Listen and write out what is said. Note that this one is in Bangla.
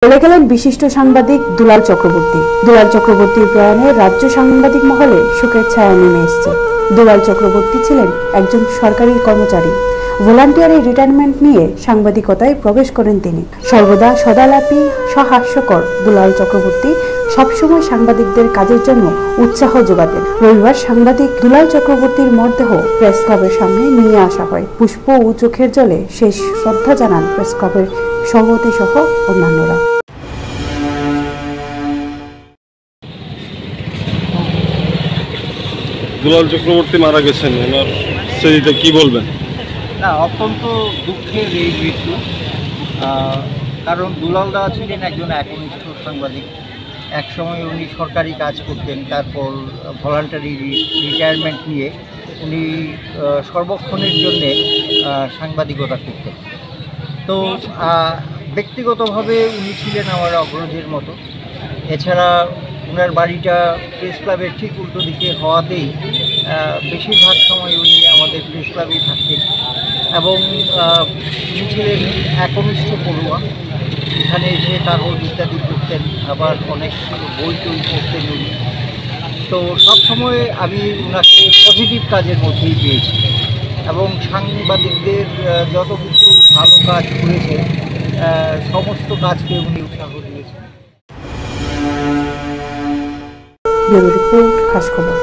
চলে গেলেন বিশিষ্ট সাংবাদিক দুলাল চক্রবর্তী। দুলাল চক্রবর্তীর প্রয়াণে রাজ্য সাংবাদিক মহলে শোকের ছায়া নেমে এসেছে। দুলাল চক্রবর্তী ছিলেন একজন সরকারি কর্মচারী। ভলান্টিয়ারে রিটায়ারমেন্ট নিয়ে সাংবাদিকতায় প্রবেশ করেন তিনি। সর্বদা সদালাপী, সহাস্যকর দুলাল চক্রবর্তী সবসময় সাংবাদিকদের কাজের জন্য উৎসাহ যোগাতেন। রবিবার সাংবাদিক দুলাল চক্রবর্তীর মরদেহ প্রেস ক্লাবের সামনে নিয়ে আসা হয়। পুষ্প ও চোখের জলে শেষ শ্রদ্ধা জানান প্রেস ক্লাবের সভাপতি সহ অন্যান্যরা। দুলাল চক্রবর্তী মারা গেছেন, ওনার স্মৃতিতে কি বলবেন? না, অত্যন্ত দুঃখের এই মৃত্যু। কারণ দুলাল দা ছিলেন একজন একনিষ্ঠ সাংবাদিক। একসময় উনি সরকারি কাজ করতেন, তারপর ভলান্টারি রিটায়ারমেন্ট নিয়ে উনি সর্বক্ষণের জন্যে সাংবাদিকতা করতেন। তো ব্যক্তিগতভাবে উনি ছিলেন আমার অগ্রজের মতো। এছাড়া ওনার বাড়িটা প্রেস ক্লাবের ঠিক উল্টো দিকে হওয়াতেই বেশিরভাগ সময় উনি আমাদের প্রেস ক্লাবেই থাকতেন এবং উনি ছিলেন একনিষ্ঠ পড়ুয়া। এখানে এসে কাগজ ইত্যাদি পড়তেন, আবার অনেক বই টই পড়তেন উনি। তো সবসময় আমি ওনাকে পজিটিভ কাজের মধ্যেই পেয়েছি এবং সাংবাদিকদের যত কিছু ভালো কাজ করেছে সমস্ত কাজকে উনি উৎসাহ দিয়েছেন। ব্যুরো রিপোর্ট, খাস খবর।